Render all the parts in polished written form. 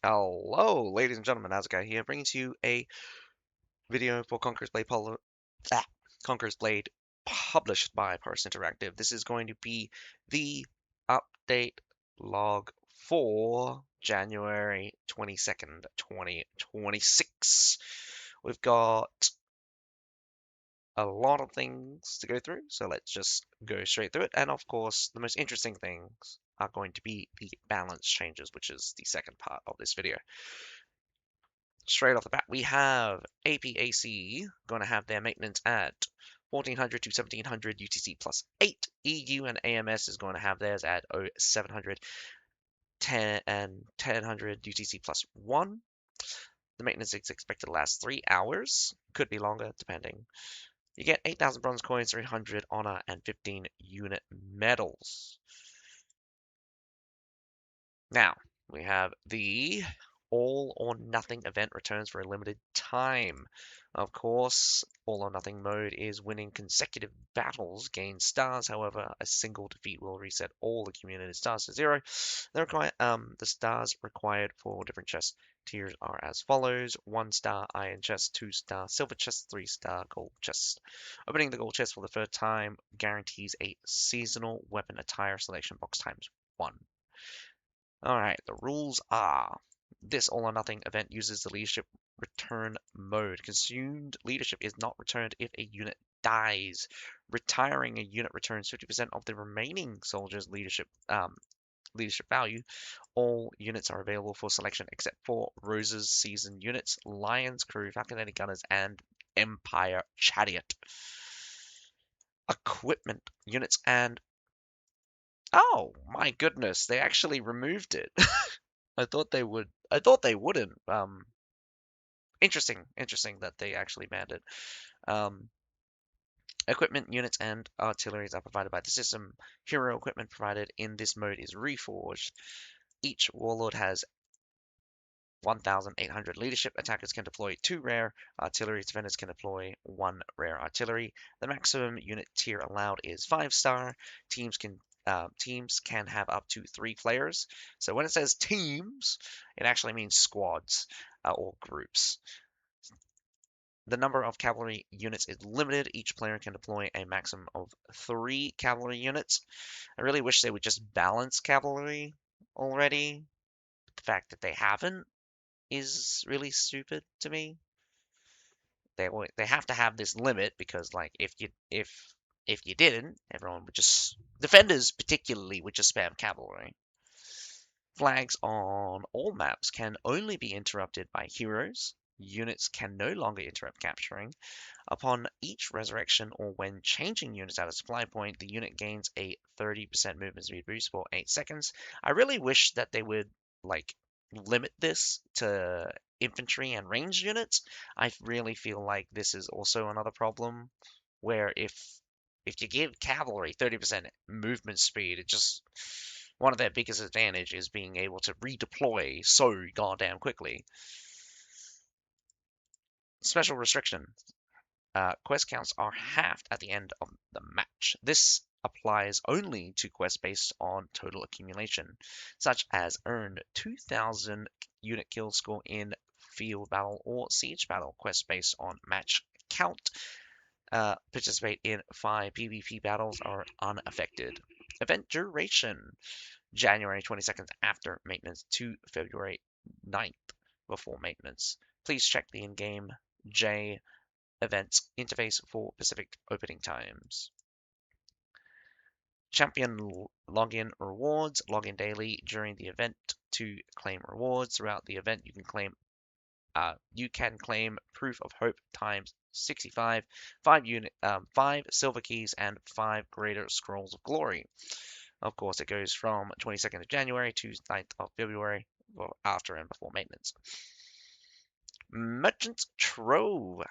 Hello, ladies and gentlemen, Azukai here, bringing to you a video for Conqueror's Blade, published by Paris Interactive. This is going to be the update log for January 22nd, 2026. We've got a lot of things to go through, so let's just go straight through it. And of course, the most interesting things are going to be the balance changes, which is the second part of this video. Straight off the bat, we have APAC going to have their maintenance at 1400 to 1700 UTC plus 8. EU and AMS is going to have theirs at 0700 10 and 1000 UTC plus 1. The maintenance is expected to last 3 hours. Could be longer, depending. You get 8,000 bronze coins, 300 honor, and 15 unit medals. Now, we have the all or nothing event returns for a limited time. Of course, all or nothing mode is winning consecutive battles gain stars. However, a single defeat will reset all accumulated stars to 0. The stars required for different chest tiers are as follows: 1-star iron chest, 2-star silver chest, 3-star gold chest. Opening the gold chest for the first time guarantees a seasonal weapon attire selection box times 1. Alright, the rules are: this all or nothing event uses the leadership return mode. Consumed leadership is not returned if a unit dies. Retiring a unit returns 50% of the remaining soldier's leadership value. All units are available for selection except for Rose's seasoned units, Lion's Crew, Falconetti Gunners, and Empire Chariot. Equipment units and oh my goodness, they actually removed it. I thought they would. I thought they wouldn't. Interesting that they actually banned it. Equipment units and artilleries are provided by the system. Hero equipment provided in this mode is reforged. Each warlord has 1,800 leadership. Attackers can deploy 2 rare artillery. Defenders can deploy 1 rare artillery. The maximum unit tier allowed is 5-star. Teams can have up to 3 players. So when it says teams, it actually means squads or groups. The number of cavalry units is limited. Each player can deploy a maximum of 3 cavalry units. I really wish they would just balance cavalry already. The fact that they haven't is really stupid to me. They have to have this limit because like if you didn't, everyone would just defenders particularly would just spam cavalry. Flags on all maps can only be interrupted by heroes. Units can no longer interrupt capturing. Upon each resurrection or when changing units at a supply point, the unit gains a 30% movement speed boost for 8 seconds. I really wish that they would like limit this to infantry and ranged units. I really feel like this is also another problem where if you give cavalry 30% movement speed, it just one of their biggest advantage is being able to redeploy so goddamn quickly. Special restriction. Quest counts are halved at the end of the match. This applies only to quests based on total accumulation, such as earned 2,000 unit kill score in field battle or siege battle. Quests based on match count participate in 5 PvP battles are unaffected. Event duration: January 22nd after maintenance to February 9th before maintenance. Please check the in-game J events interface for Pacific opening times. Champion login rewards. Login daily during the event to claim rewards. Throughout the event, you can claim Proof of Hope times 65, 5 silver keys, and 5 greater scrolls of glory. Of course, it goes from 22nd of January to 9th of February, well, after and before maintenance. Merchant's Trove.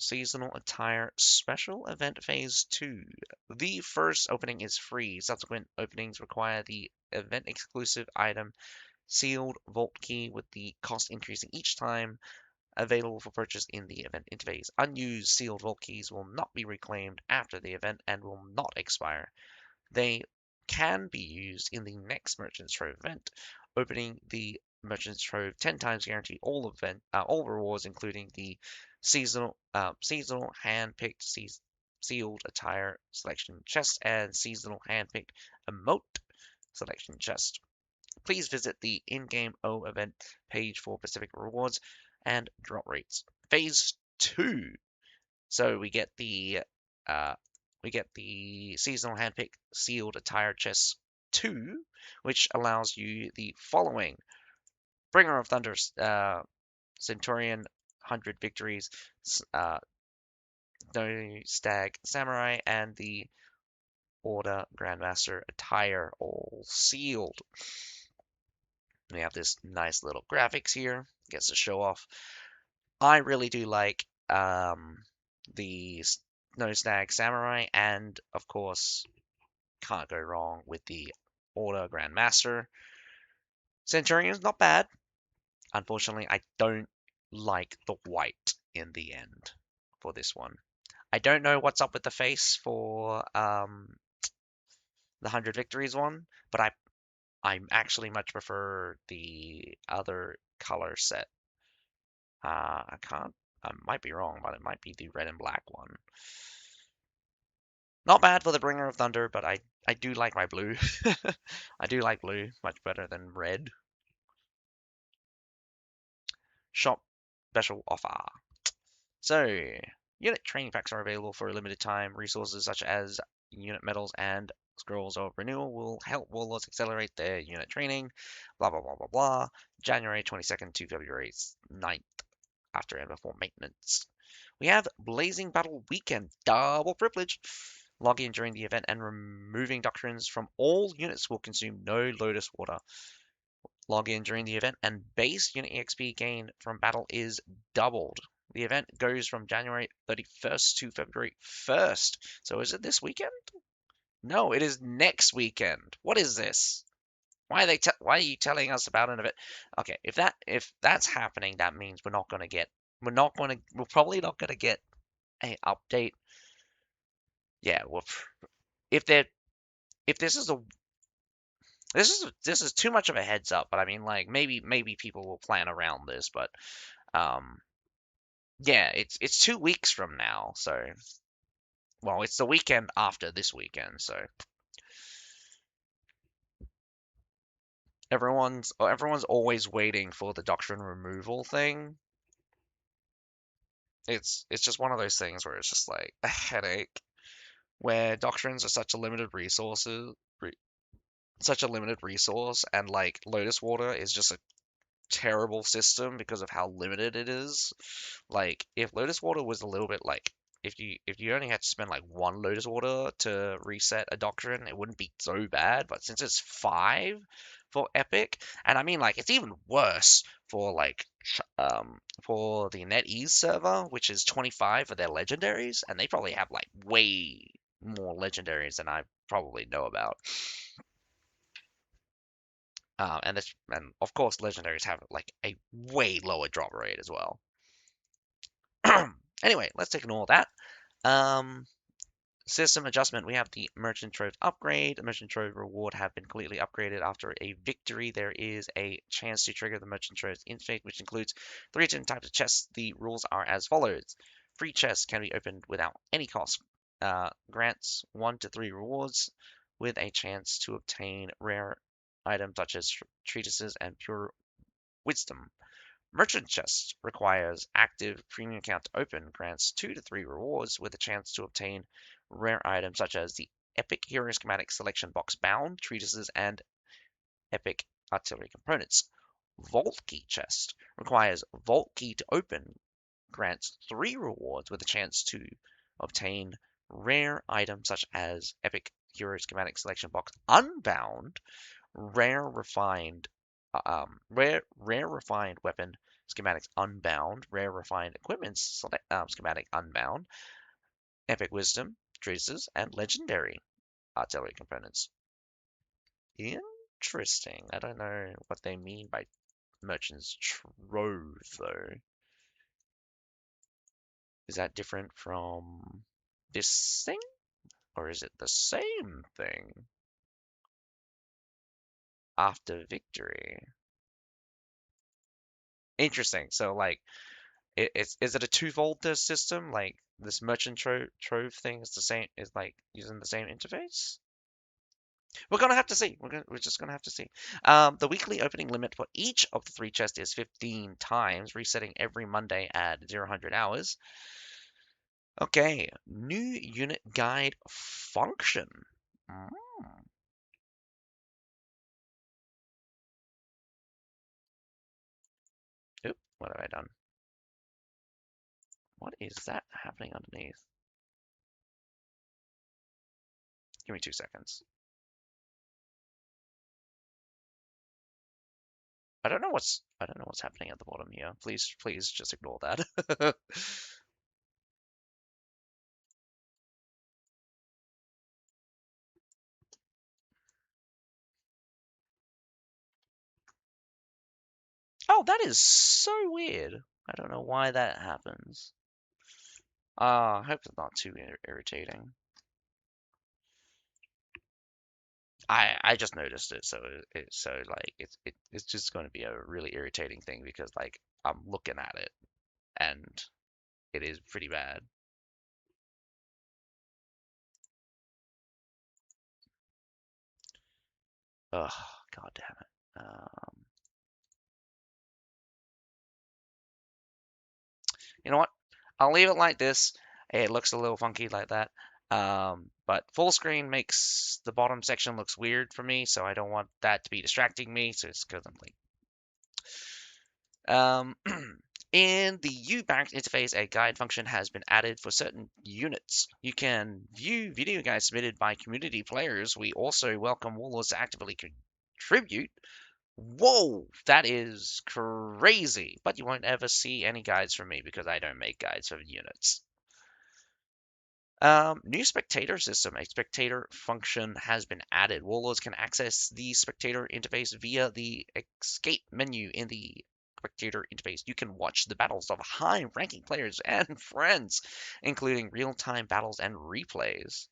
Seasonal Attire Special Event Phase 2. The first opening is free. Subsequent openings require the event-exclusive item Sealed Vault Key, with the cost increasing each time, available for purchase in the event interface. Unused Sealed Vault Keys will not be reclaimed after the event and will not expire. They can be used in the next Merchant's Trove event. Opening the Merchant's Trove 10 times guarantee all rewards, including the seasonal hand-picked sealed attire selection chest and seasonal hand-picked emote selection chest. Please visit the in-game O event page for specific rewards and drop rates. Phase 2. So uh, we get the seasonal handpicked sealed attire chest 2, which allows you the following: Bringer of Thunder, Centurion, 100 victories, uh, No Stag Samurai, and the Order Grandmaster attire, all sealed. We have this nice little graphics here, gets to show off. I really do like the No Stag Samurai, and of course, can't go wrong with the Order Grandmaster. Centurion's not bad. Unfortunately, I don't like the white in the end for this one. I don't know what's up with the face for the 100 victories one, but I actually much prefer the other color set. I might be wrong, but it might be the red and black one. Not bad for the Bringer of Thunder, but I do like my blue. I do like blue much better than red. Shop special offer. So, unit training packs are available for a limited time. Resources such as unit medals and scrolls of renewal will help warlords accelerate their unit training. Blah blah blah blah blah. January 22nd to February 9th, after and before maintenance. We have Blazing Battle Weekend, double privilege. Log in during the event and removing doctrines from all units will consume no Lotus Water. Log in during the event and base unit EXP gain from battle is doubled. The event goes from January 31st to February 1st. So is it this weekend? No, it is next weekend. What is this? Why are you telling us about an event? Okay, if that's happening, that means we're probably not gonna get a update. Yeah, well, if they're if this is too much of a heads up, but I mean, like, maybe people will plan around this, but um yeah, it's 2 weeks from now, so well, it's the weekend after this weekend, so everyone's always waiting for the doctrine removal thing. It's just one of those things where it's just like a headache, where doctrines are such a limited resource, and like Lotus Water is just a terrible system because of how limited it is. Like, if Lotus Water was a little bit like, if you only had to spend like one Lotus Water to reset a doctrine, it wouldn't be so bad. But since it's 5 for Epic, and I mean, like, it's even worse for like for the NetEase server, which is 25 for their legendaries, and they probably have like way more legendaries than I probably know about. And of course, legendaries have like a way lower drop rate as well. Anyway, let's ignore that. Um, System adjustment. We have the Merchant Trove upgrade. The Merchant Trove reward have been completely upgraded after a victory. There is a chance to trigger the Merchant Trove's infect, which includes 3 different types of chests. The rules are as follows. Free chests can be opened without any cost. Grants 1 to 3 rewards with a chance to obtain rare items such as treatises and pure wisdom. Merchant Chest requires active premium account to open, grants 2 to 3 rewards with a chance to obtain rare items such as the Epic Hero Schematic Selection Box Bound, treatises, and Epic Artillery Components. Vault Key Chest requires Vault Key to open, grants 3 rewards with a chance to obtain rare items such as Epic Hero Schematic Selection Box Unbound, rare refined weapon schematics unbound, rare refined equipment schematic unbound, epic wisdom, traces, and legendary artillery components. Interesting. I don't know what they mean by merchant's trove though. Is that different from this thing? Or is it the same thing after victory? Interesting. So like, is it a twofold this system? Like this merchant trove thing is the same, is like using the same interface? We're gonna have to see. We're just gonna have to see. The weekly opening limit for each of the three chests is 15 times, resetting every Monday at 0 hours. Okay, new unit guide function. Mm. Oop, what have I done? What is that happening underneath? Give me 2 seconds. I don't know what's happening at the bottom here. Please just ignore that. Oh, that is so weird. I don't know why that happens. I hope it's not too irritating. I just noticed it, so like it's just going to be a really irritating thing because like I'm looking at it and it is pretty bad. Ugh, god damn it. You know what? I'll leave it like this. It looks a little funky like that. But full screen makes the bottom section looks weird for me, so I don't want that to be distracting me. So it's because I'm like in the U-Banked interface, a guide function has been added for certain units. You can view video guides submitted by community players. We also welcome warlords to actively contribute. Whoa, that is crazy. But you won't ever see any guides from me because I don't make guides for units. New spectator system. A spectator function has been added. Warlords can access the spectator interface via the escape menu in the spectator interface. You can watch the battles of high-ranking players and friends, including real-time battles and replays.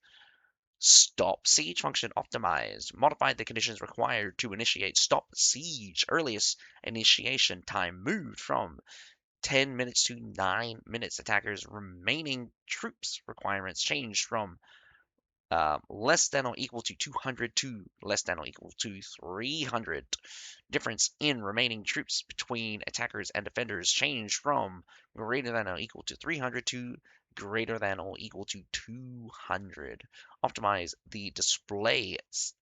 Stop siege function optimized. Modified the conditions required to initiate stop siege. Earliest initiation time moved from 10 minutes to 9 minutes. Attackers' remaining troops requirements changed from less than or equal to 200 to less than or equal to 300. Difference in remaining troops between attackers and defenders changed from greater than or equal to 300 to greater than or equal to 200. Optimize the display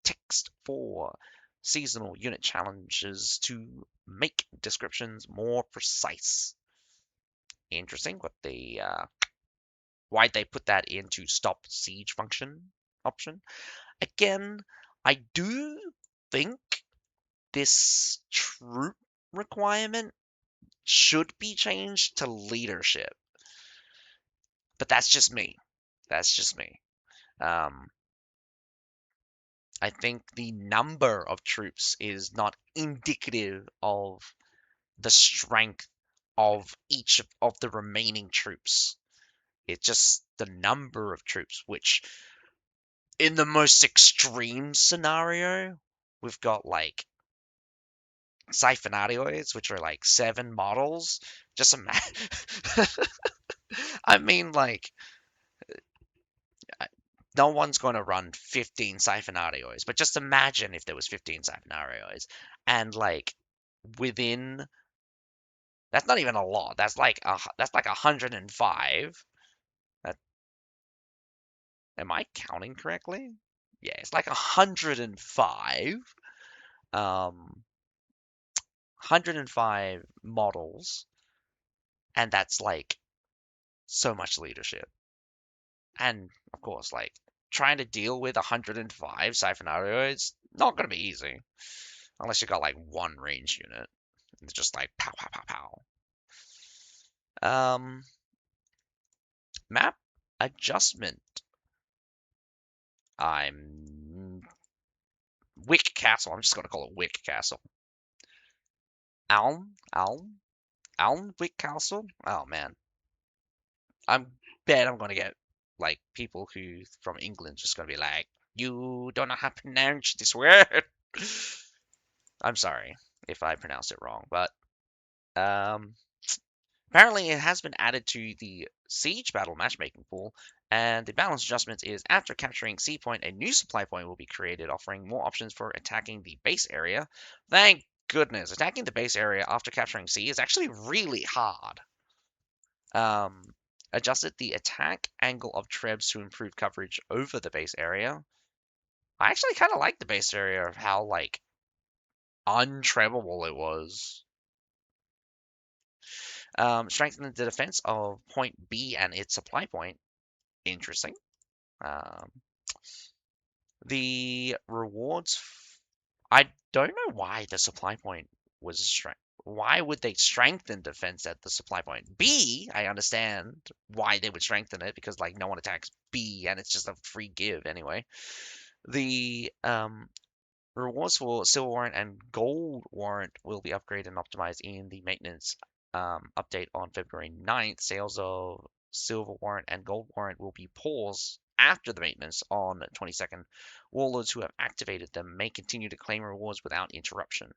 text for seasonal unit challenges to make descriptions more precise. Interesting what they why'd they put that into stop siege function option. Again, I do think this troop requirement should be changed to leadership, but that's just me. That's just me. Um, I think the number of troops is not indicative of the strength of each of the remaining troops. It's just the number of troops, which in the most extreme scenario, we've got like Siphonarioids, which are like 7 models. Just imagine. I mean, like, no one's going to run 15 Siphonarioids, but just imagine if there was 15 Siphonarioids. And, like, within. That's not even a lot. That's like 105. That, am I counting correctly? Yeah, it's like 105. 105 models, and that's like so much leadership. And of course, like trying to deal with 105 Siphonarioids, not gonna be easy unless you got like one range unit. It's just like pow pow pow pow. Map adjustment. I'm Wick Castle. I'm just gonna call it Wick Castle. Alm, Wick Castle. Oh man, I'm bet I'm gonna get like people who from England just gonna be like, you don't know how to pronounce this word. I'm sorry if I pronounced it wrong, but Um, Apparently, it has been added to the Siege Battle matchmaking pool, and the balance adjustment is after capturing C point, a new supply point will be created, offering more options for attacking the base area. Thank goodness, attacking the base area after capturing C is actually really hard. Um, Adjusted the attack angle of Trebs to improve coverage over the base area. I actually kind of like the base area of how like untrebbable it was. Strengthen the defense of point B and its supply point. Interesting. Um, the rewards. I don't know why the supply point was strength. Why would they strengthen defense at the supply point? B, I understand why they would strengthen it because like no one attacks B and it's just a free give anyway. The rewards for Silver Warrant and Gold Warrant will be upgraded and optimized in the maintenance update on February 9th. Sales of Silver Warrant and Gold Warrant will be paused after the maintenance on 22nd. Warlords who have activated them may continue to claim rewards without interruption.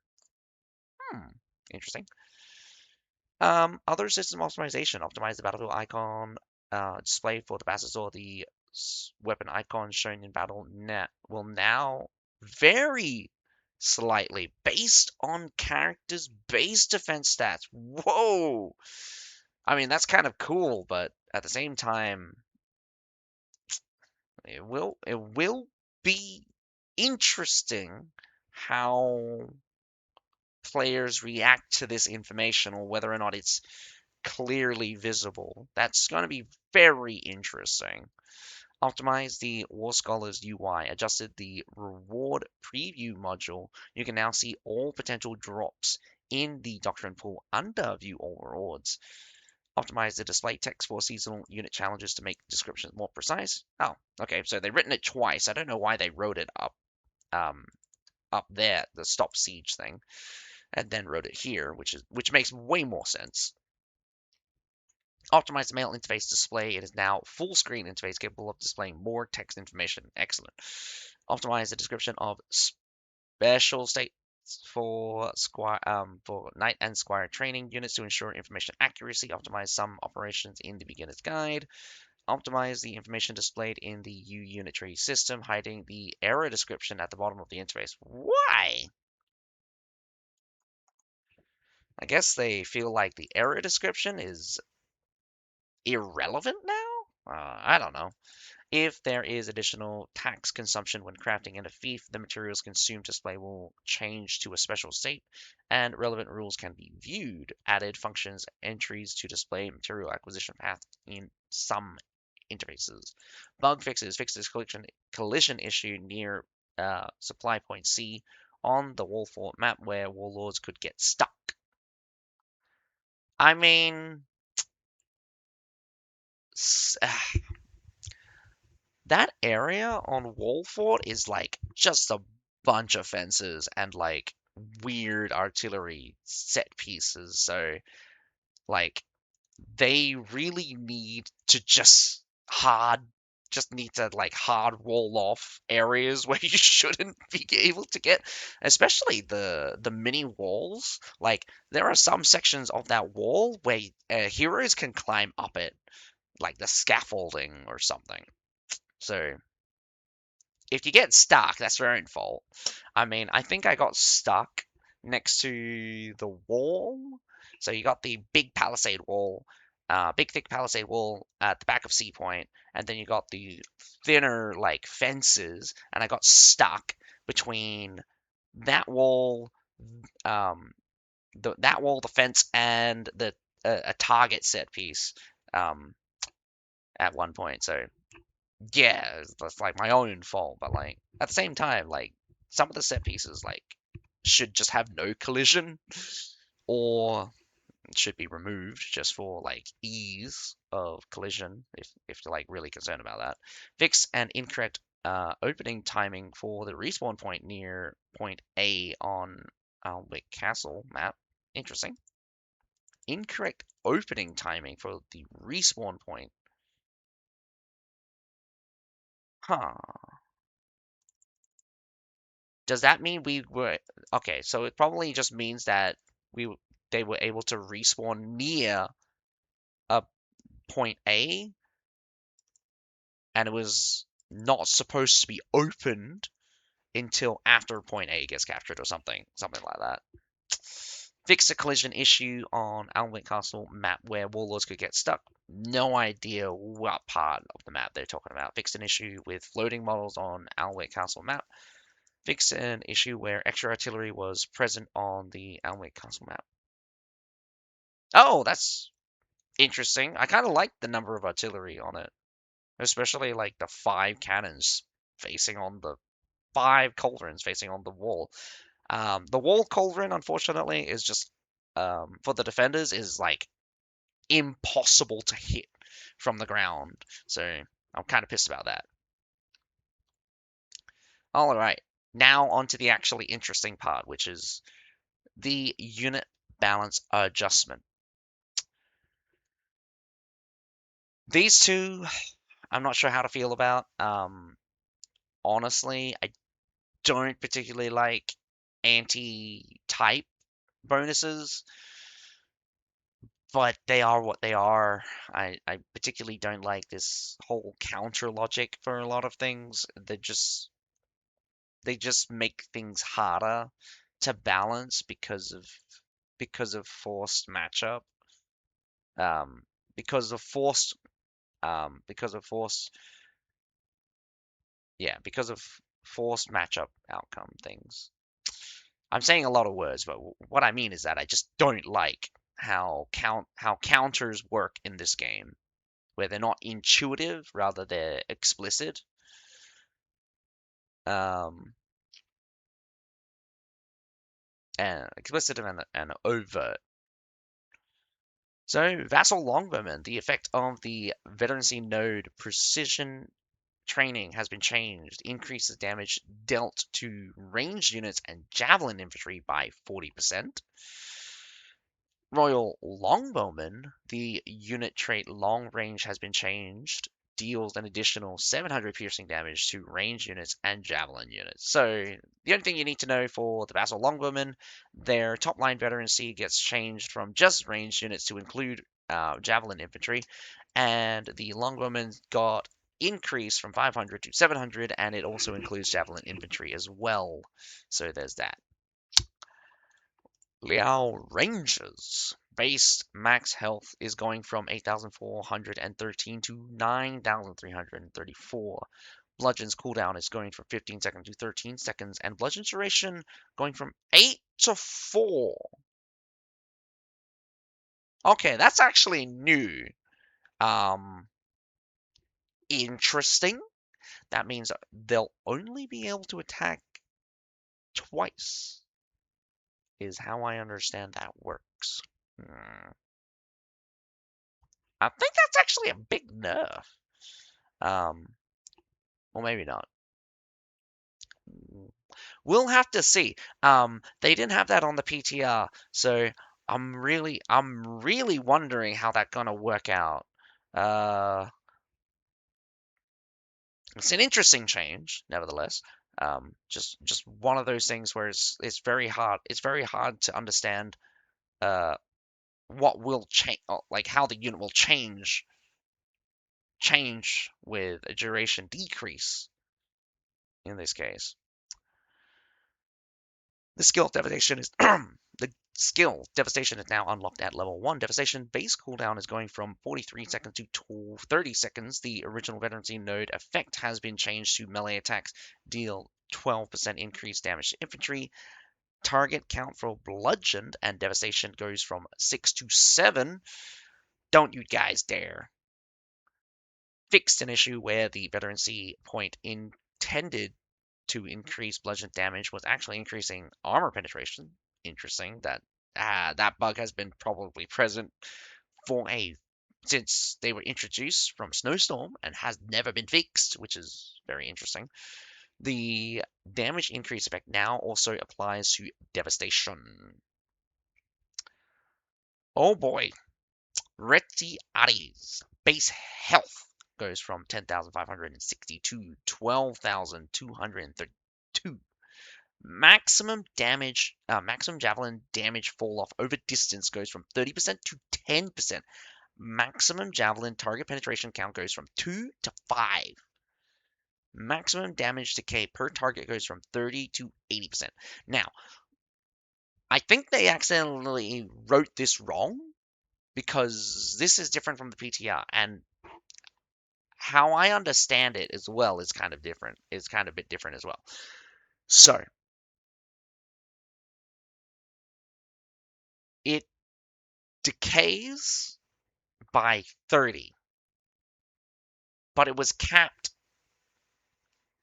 Hmm, interesting. Other system optimization. Optimize the battlefield icon display for the bastards or the weapon icon shown in battle net will now vary slightly based on characters' base defense stats. Whoa! I mean, that's kind of cool, but at the same time, it will be interesting how players react to this information or whether or not it's clearly visible. That's going to be very interesting. Optimize the War Scholars UI, adjusted the reward preview module. You can now see all potential drops in the Doctrine pool under View All Rewards. Optimize the display text for seasonal unit challenges to make descriptions more precise. Oh, okay, so they've written it twice. I don't know why they wrote it um, up there, the stop siege thing, and then wrote it here, which makes way more sense. Optimize the mail interface display. It is now full screen interface capable of displaying more text information. Excellent. Optimize the description of special states for knight and squire training units to ensure information accuracy. Optimize some operations in the beginner's guide. Optimize the information displayed in the U unitary system, hiding the error description at the bottom of the interface. Why? I guess they feel like the error description is irrelevant now? I don't know. If there is additional tax consumption when crafting in a fief, the materials consumed display will change to a special state, and relevant rules can be viewed. Added functions entries to display material acquisition path in some interfaces. Bug fixes fixes collision issue near supply point C on the wall fort map where warlords could get stuck. I mean, that area on Wolford is like just a bunch of fences and like weird artillery set pieces. So like they really need to just need to like hard wall off areas where you shouldn't be able to get, especially the mini walls. Like there are some sections of that wall where heroes can climb up it, like the scaffolding or something. So if you get stuck, that's your own fault. I mean, I think I got stuck next to the wall. So you got the big palisade wall, big thick palisade wall at the back of Sea Point, and then you got the thinner like fences, and I got stuck between that wall, um, that wall, the fence, and the a target set piece, um, at one point. So yeah, that's like my own fault, but like at the same time, like some of the set pieces like should just have no collision or should be removed just for like ease of collision if they're like really concerned about that. Fix an incorrect opening timing for the respawn point near point A on Alwick Castle map. Interesting. Incorrect opening timing for the respawn point. Huh. Does that mean we were okay? So it probably just means that we they were able to respawn near a point A, and it was not supposed to be opened until after point A gets captured or something like that. Fixed a collision issue on Alnwick Castle map where warlords could get stuck. No idea what part of the map they're talking about. Fixed an issue with floating models on Alnwick Castle map. Fixed an issue where extra artillery was present on the Alnwick Castle map. Oh, that's interesting. I kind of like the number of artillery on it, especially like the 5 cannons facing on the 5 cauldrons facing on the wall. The wall cauldron, unfortunately, is just for the defenders is like impossible to hit from the ground. So I'm kind of pissed about that. All right, now on to the actually interesting part, which is the unit balance adjustment. These two, I'm not sure how to feel about. Honestly, I don't particularly like anti-type bonuses, but they are what they are. I particularly don't like this whole counter logic for a lot of things. They just make things harder to balance because of forced matchup. Um, because of forced because of forced yeah, because of forced matchup outcome things. I'm saying a lot of words, but what I mean is that I just don't like how counters work in this game, where they're not intuitive, rather they're explicit. Um, and explicit and overt. So, Vassal Longbowman, the effect of the veterancy node precision training has been changed. Increases damage dealt to ranged units and javelin infantry by 40%. Royal Longbowman, the unit trait long range has been changed. Deals an additional 700 piercing damage to ranged units and javelin units. So the only thing you need to know for the Vassal Longbowmen, their top line veterancy gets changed from just ranged units to include javelin infantry, and the Longbowmen got increased from 500 to 700, and it also includes javelin infantry as well. So there's that. Liao Rangers. Base max health is going from 8,413 to 9,334. Bludgeon's cooldown is going from 15 seconds to 13 seconds, and Bludgeon's duration going from 8 to 4. Okay, that's actually new. Um, Interesting. That means they'll only be able to attack twice, is how I understand that works. I think that's actually a big nerf. Um, or maybe not. We'll have to see. They didn't have that on the PTR, so I'm really wondering how that's gonna work out. Uh, it's an interesting change, nevertheless. Just one of those things where it's very hard. It's very hard to understand what will change, like how the unit will change with a duration decrease in this case. The skill devastation is the skill devastation is now unlocked at level 1. Devastation base cooldown is going from 43 seconds to 30 seconds. The original veterancy node effect has been changed to melee attacks deal 12% increased damage to infantry. Target count for bludgeoned and devastation goes from 6 to 7. Don't you guys dare. Fixed an issue where the veterancy point intended to increase bludgeon damage was actually increasing armor penetration. Interesting that that bug has been probably present for a since they were introduced from Snowstorm and has never been fixed, which is very interesting. The damage increase effect now also applies to devastation. Oh boy, Retiari's base health goes from 10,560 to 12,232. Maximum javelin damage fall off over distance goes from 30% to 10%. Maximum javelin target penetration count goes from 2 to 5. Maximum damage decay per target goes from 30 to 80%. Now, I think they accidentally wrote this wrong because this is different from the PTR, and how I understand it as well is kind of different. Is kind of a bit different as well. So it decays by 30, but it was capped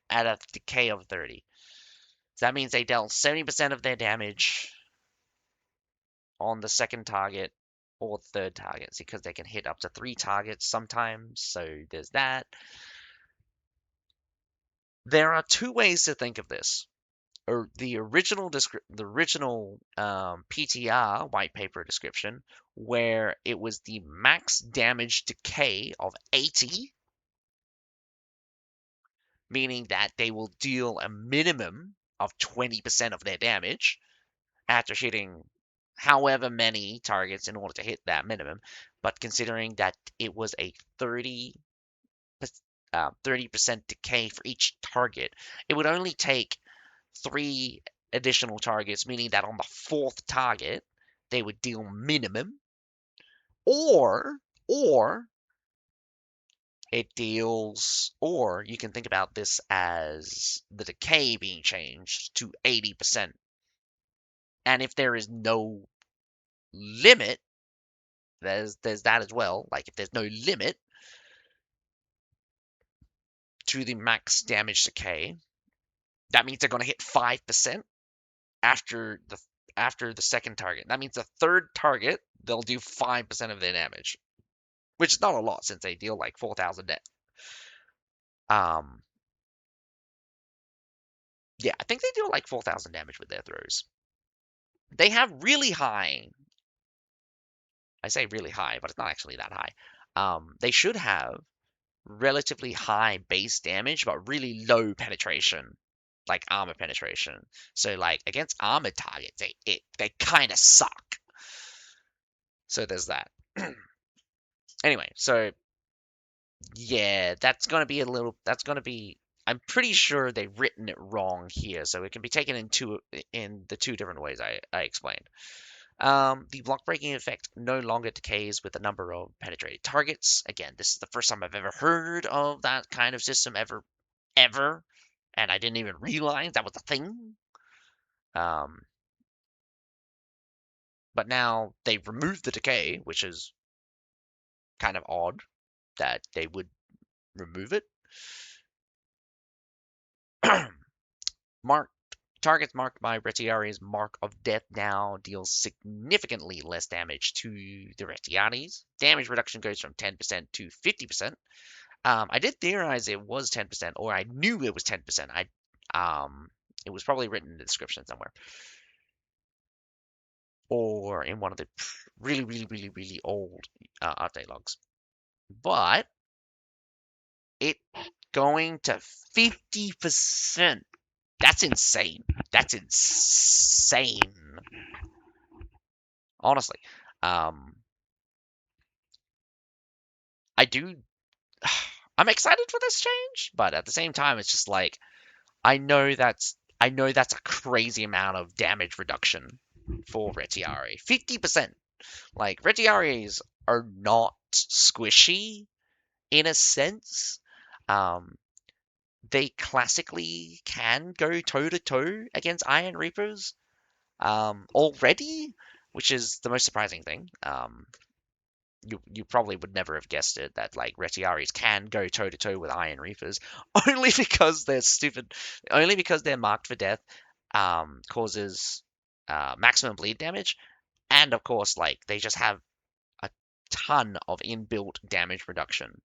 at a decay of 30. So that means they dealt 70% of their damage on the second target or third targets because they can hit up to 3 targets sometimes. So there's that. There are 2 ways to think of this. The original PTR white paper description, where it was the max damage decay of 80, meaning that they will deal a minimum of 20% of their damage after hitting however many targets in order to hit that minimum. But considering that it was a 30% decay for each target, it would only take 3 additional targets, meaning that on the 4th target, they would deal minimum, or or you can think about this as the decay being changed to 80%. And if there is no limit, there's that as well. Like if there's no limit to the max damage decay, that means they're going to hit 5% after the second target. That means the third target, they'll do 5% of their damage, which is not a lot since they deal like 4,000 net. Um, yeah, I think they deal like 4,000 damage with their throws. They have really high. I say really high, but it's not actually that high. They should have relatively high base damage, but really low penetration, like armor penetration. So like against armored targets, they kind of suck. So there's that. Anyway, so yeah, that's gonna be. I'm pretty sure they've written it wrong here, so it can be taken in the 2 different ways I explained. The block breaking effect no longer decays with the number of penetrated targets. Again, this is the first time I've ever heard of that kind of system ever, and I didn't even realize that was a thing. Um, but now they've removed the decay, which is kind of odd that they would remove it. Marked targets marked by Retiari's Mark of Death now deals significantly less damage to the Retiaris. Damage reduction goes from 10% to 50%. I did theorize it was 10%, or I knew it was 10%. It was probably written in the description somewhere, or in one of the really, really, really, really old update logs. But it going to 50%. That's insane. That's insane. Honestly, um, I do. I'm excited for this change, but at the same time, it's just like I know that's a crazy amount of damage reduction for Retiari. 50%. Like Retiaris are not squishy in a sense. Um, they classically can go toe to toe against Iron Reapers already, which is the most surprising thing. You probably would never have guessed it that like Retiaris can go toe to toe with Iron Reapers only because they're stupid, only because they're marked for death, causes maximum bleed damage, and of course like they just have a ton of inbuilt damage reduction.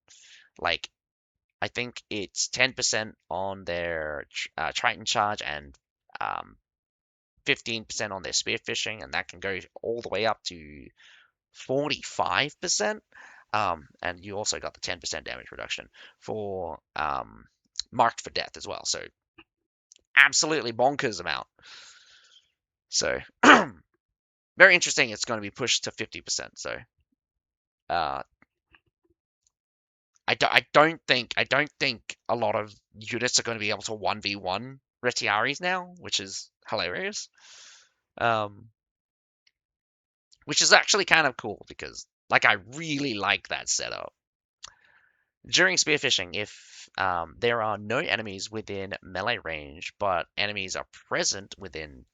Like I think it's 10% on their Triton charge and 15% on their spearfishing, and that can go all the way up to 45%. And you also got the 10% damage reduction for marked for death as well. So absolutely bonkers amount. So very interesting. It's going to be pushed to 50%. So uh, I don't think a lot of units are going to be able to 1v1 Retiaris now, which is hilarious. Um, which is actually kind of cool because like I really like that setup. During spearfishing, if there are no enemies within melee range, but enemies are present within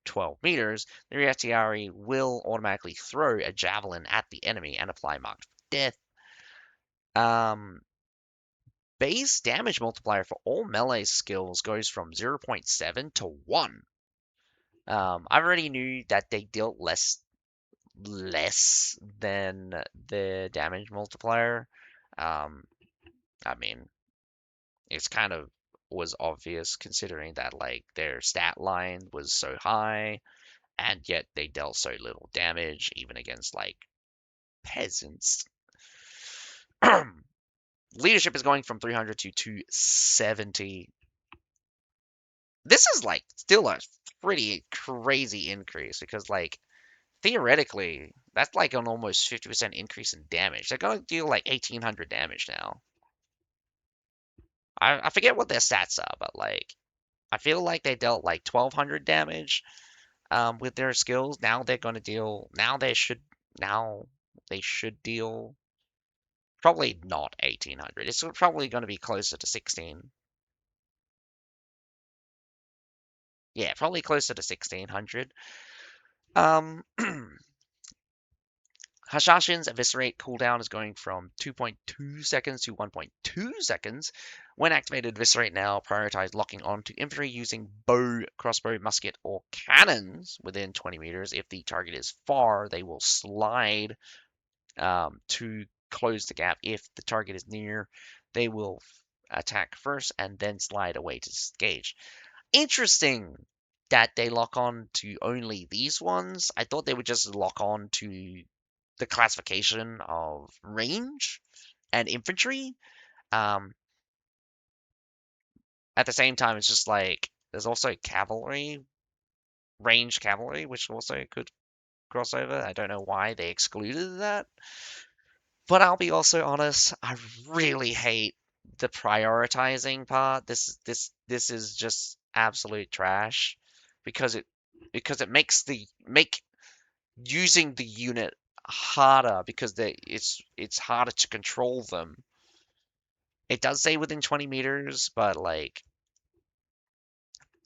12 meters, the Retiari will automatically throw a javelin at the enemy and apply marked death. Um, Base damage multiplier for all melee skills goes from 0.7 to 1. I already knew that they dealt less than the damage multiplier. Um, I mean, it's kind of was obvious considering that like their stat line was so high, and yet they dealt so little damage even against like peasants. Leadership is going from 300 to 270. This is like still a pretty crazy increase because like theoretically that's like an almost 50% increase in damage. They're going to deal like 1800 damage now. I forget what their stats are, but like I feel like they dealt like 1200 damage with their skills. Now they're going to deal. Now they should deal probably not 1800. It's probably going to be closer to 16. Yeah, probably closer to 1600. Um, Hashashin's Eviscerate cooldown is going from 2.2 seconds to 1.2 seconds. When activated, Eviscerate now prioritize locking on to infantry using bow, crossbow, musket, or cannons within 20 meters. If the target is far, they will slide to close the gap. If the target is near, they will attack first and then slide away to disengage. Interesting that they lock on to only these ones. I thought they would just lock on to the classification of range and infantry. Um, at the same time, it's just like there's also cavalry, range cavalry, which also could cross over. I don't know why they excluded that. But I'll be also honest, I really hate the prioritizing part. This is just absolute trash because it makes the make using the unit harder because it's harder to control them. It does say within 20 meters, but like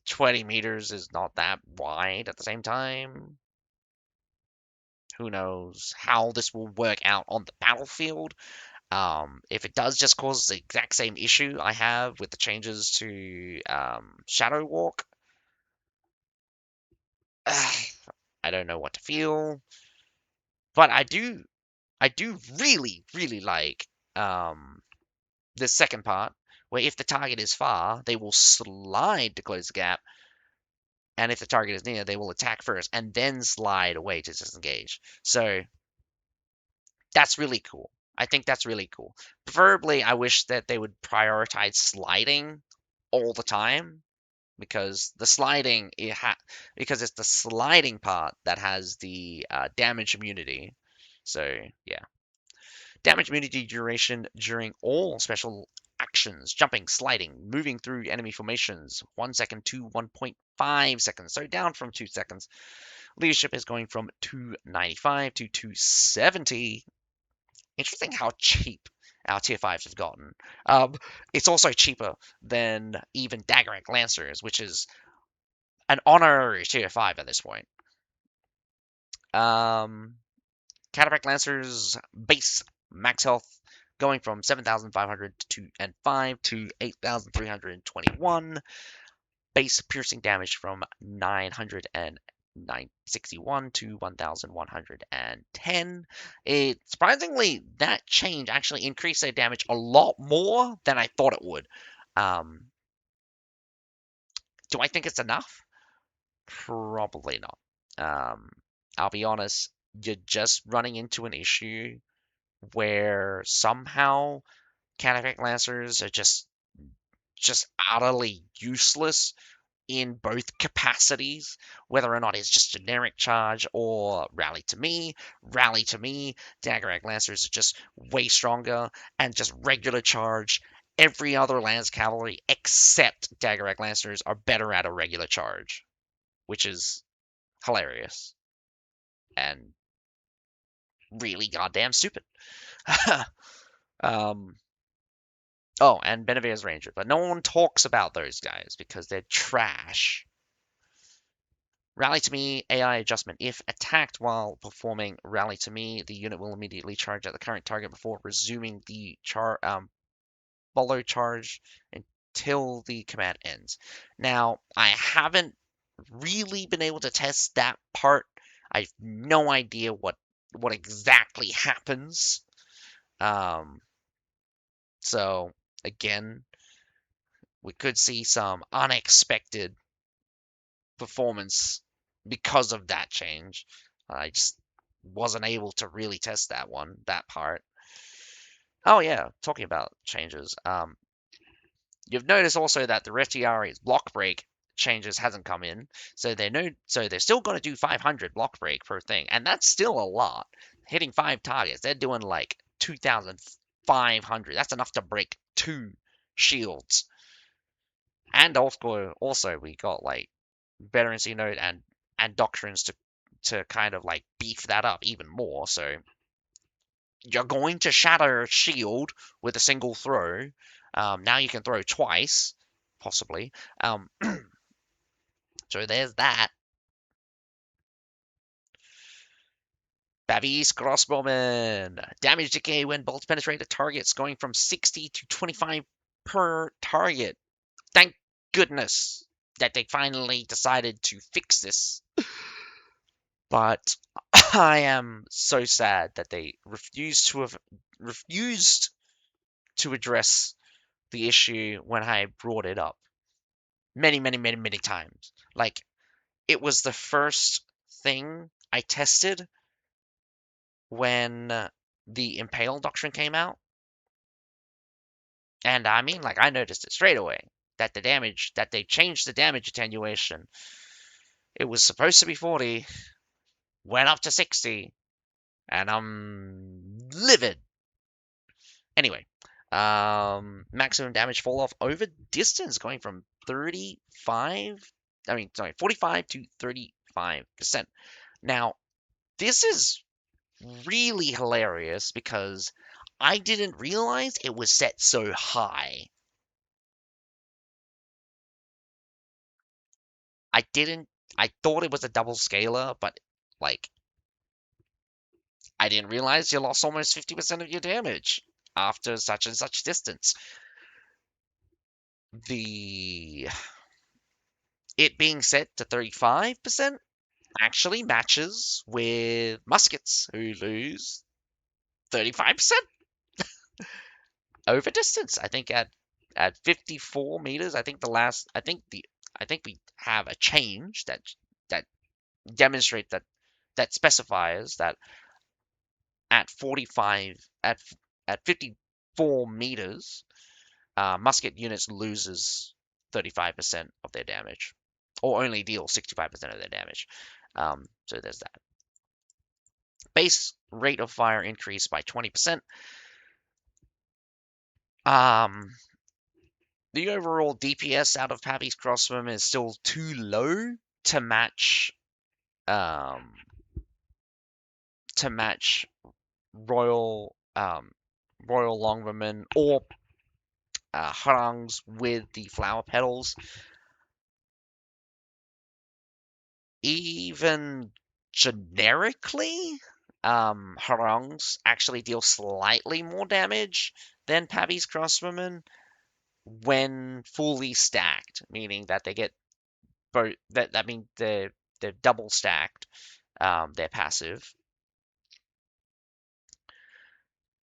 20 meters is not that wide at the same time. Who knows how this will work out on the battlefield? If it does just cause the exact same issue I have with the changes to Shadow Walk, I don't know what to feel. But I do really, really like the second part, where if the target is far, they will slide to close the gap, and if the target is near, they will attack first and then slide away to disengage. So that's really cool. I think that's really cool. Preferably, I wish that they would prioritize sliding all the time because because it's the sliding part that has the damage immunity. So yeah, damage immunity duration during all special actions: jumping, sliding, moving through enemy formations, 1 second to 1.5 seconds. So down from 2 seconds. Leadership is going from 295 to 270. Interesting how cheap our tier 5s have gotten. It's also cheaper than even Daggerrank Lancers, which is an honorary tier 5 at this point. Cataract Lancers base max health going from 7,500 and 5 to 8,321. Base piercing damage from 961 to 1,110. Surprisingly, that change actually increased their damage a lot more than I thought it would. Um, do I think it's enough? Probably not. I'll be honest, you're just running into an issue where somehow Cataract Lancers are just utterly useless in both capacities, whether or not it's just generic charge or rally to me, Daggerack Lancers are just way stronger, and just regular charge. Every other Lance Cavalry except Daggerack Lancers are better at a regular charge, which is hilarious and really goddamn stupid. um, oh, and Benevia's Ranger, but no one talks about those guys because they're trash. Rally to me, AI adjustment. If attacked while performing rally to me, the unit will immediately charge at the current target before resuming the follow charge until the command ends. Now, I haven't really been able to test that part. I have no idea what exactly happens. Um, so again, we could see some unexpected performance because of that change. I just wasn't able to really test that part. Oh yeah, talking about changes. You've noticed also that the Retiari's block break changes hasn't come in, so they're still going to do 500 block break per thing, and that's still a lot. Hitting 5 targets, they're doing like 2,500. That's enough to break 2 shields. And also we got like veterancy note and doctrines to kind of like beef that up even more. So you're going to shatter a shield with a single throw. Now you can throw twice, possibly. So there's that. Babby's crossbowman. Damage decay when bolts penetrate the targets, going from 60 to 25 per target. Thank goodness that they finally decided to fix this. But I am so sad that they refused to address the issue when I brought it up many, many, many, many times. Like it was the first thing I tested when the Impale Doctrine came out, and I mean, like I noticed it straight away that they changed the damage attenuation. It was supposed to be 40, went up to 60, and I'm livid. Anyway, maximum damage fall off over distance going from 45 to 35%. Now, this is really hilarious because I didn't realize it was set so high. I didn't, I thought it was a double scaler, but like, I didn't realize you lost almost 50% of your damage after such and such distance. The It being set to 35% actually matches with muskets who lose 35% over distance. I think at 54 meters, I think we have a change that demonstrate that specifies that at 45 at 54 meters, musket units loses 35% of their damage, or only deal 65% of their damage. So there's that. Base rate of fire increased by 20%. Um, the overall DPS out of Pappy's Crossbowman is still too low to match um, to match Royal Royal Longbowman or Harangs with the flower petals. Even generically, Harangs actually deal slightly more damage than Pappy's Crossbowman when fully stacked, meaning that they get both. That means they're double stacked. Their passive.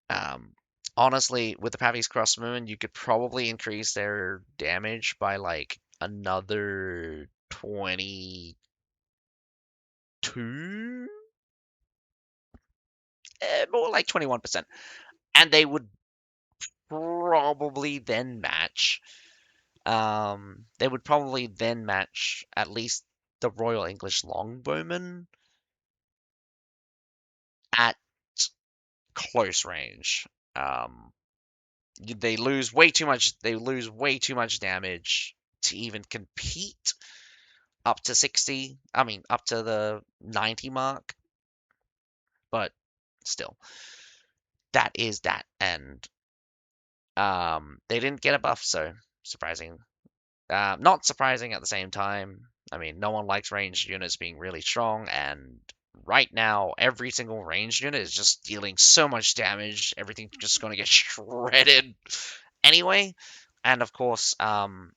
Um, Honestly, with the Pappy's Crossbowman, you could probably increase their damage by like another 22, more like 21%, and they would probably then match They would probably then match at least the Royal English Longbowmen at close range. Um, they lose way too much. They lose way too much damage to even compete up to 60. I mean, up to the 90 mark. But still, that is that. And they didn't get a buff, so surprising. Not surprising at the same time. I mean, no one likes ranged units being really strong, and right now, every single ranged unit is just dealing so much damage. Everything's just going to get shredded anyway. And of course, don't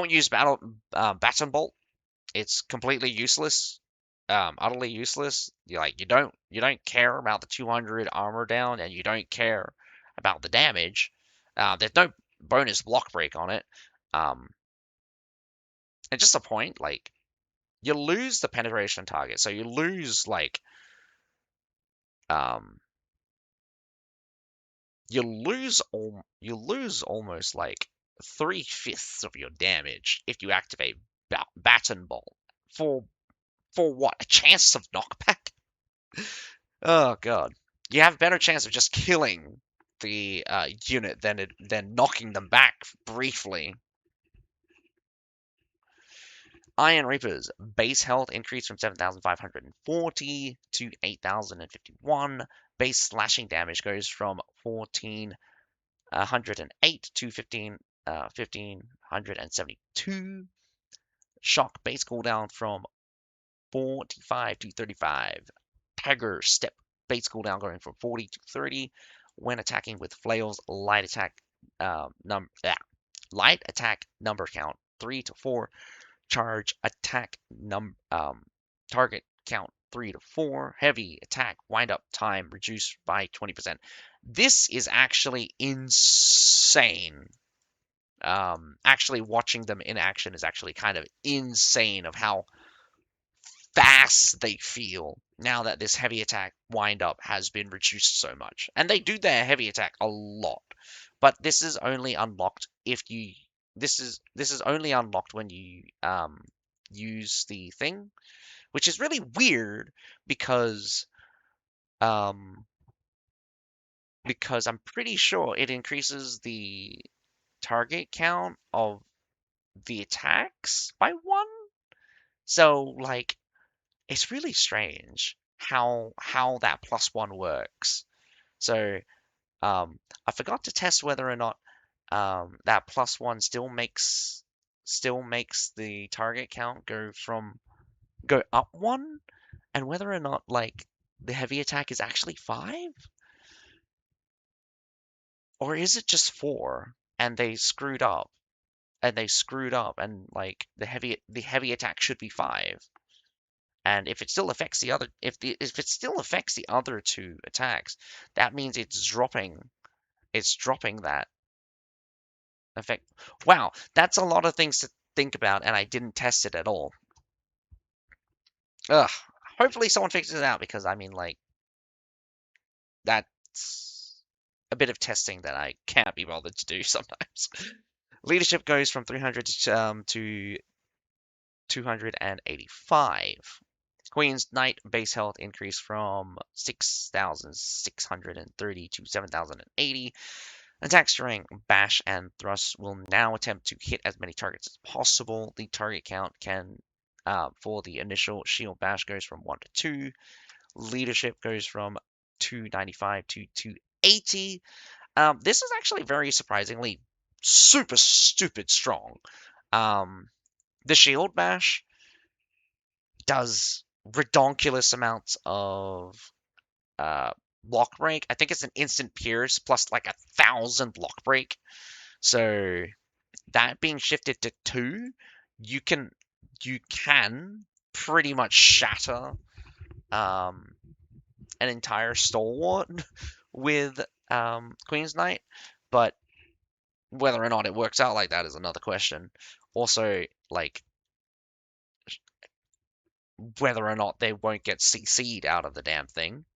use baton bolt. It's completely useless, utterly useless. You don't care about the 200 armor down, and you don't care about the damage. There's no bonus block break on it. Um, and just a point, like you lose the penetration target, so you lose um, you lose almost like 3/5 of your damage if you activate baton bolt for what? A chance of knockback? Oh god. You have a better chance of just killing the unit than knocking them back briefly. Iron Reapers base health increased from 7,540 to 8,051. Base slashing damage goes from 1,408 to 1,572. Shock base cooldown from 45 to 35. Tiger Step base cooldown going from 40 to 30. When attacking with flails, light attack number count 3 to 4. Charge attack target count 3 to 4. Heavy attack wind up time reduced by 20%. This is actually insane. Actually watching them in action is actually kind of insane of how fast they feel now that this heavy attack wind up has been reduced so much. And they do their heavy attack a lot. But this is only unlocked if you this is only unlocked when you use the thing, which is really weird because um I'm pretty sure it increases the target count of the attacks by 1. So like it's really strange how that +1 works. So I forgot to test whether or not that +1 still makes the target count go up 1, and whether or not like the heavy attack is actually 5, or is it just 4 and they screwed up and like the heavy attack should be 5. And if it still affects the other, if it still affects the other 2 attacks, that means it's dropping that effect. Wow, that's a lot of things to think about, and I didn't test it at all. Ugh. Hopefully someone fixes it out because I mean, like, that's a bit of testing that I can't be bothered to do sometimes. Leadership goes from 300 to 285. Queen's Knight base health increased from 6,630 to 7,080. Attack strength, bash, and thrust will now attempt to hit as many targets as possible. The target count for the initial shield bash goes from 1 to 2. Leadership goes from 295 to 280. This is actually very surprisingly super stupid strong. The shield bash does redonkulous amounts of block break. I think it's an instant pierce plus like 1,000 block break. So that being shifted to 2, you can pretty much shatter an entire stalwart with Queen's Knight, but whether or not it works out like that is another question. Also, like whether or not they won't get CC'd out of the damn thing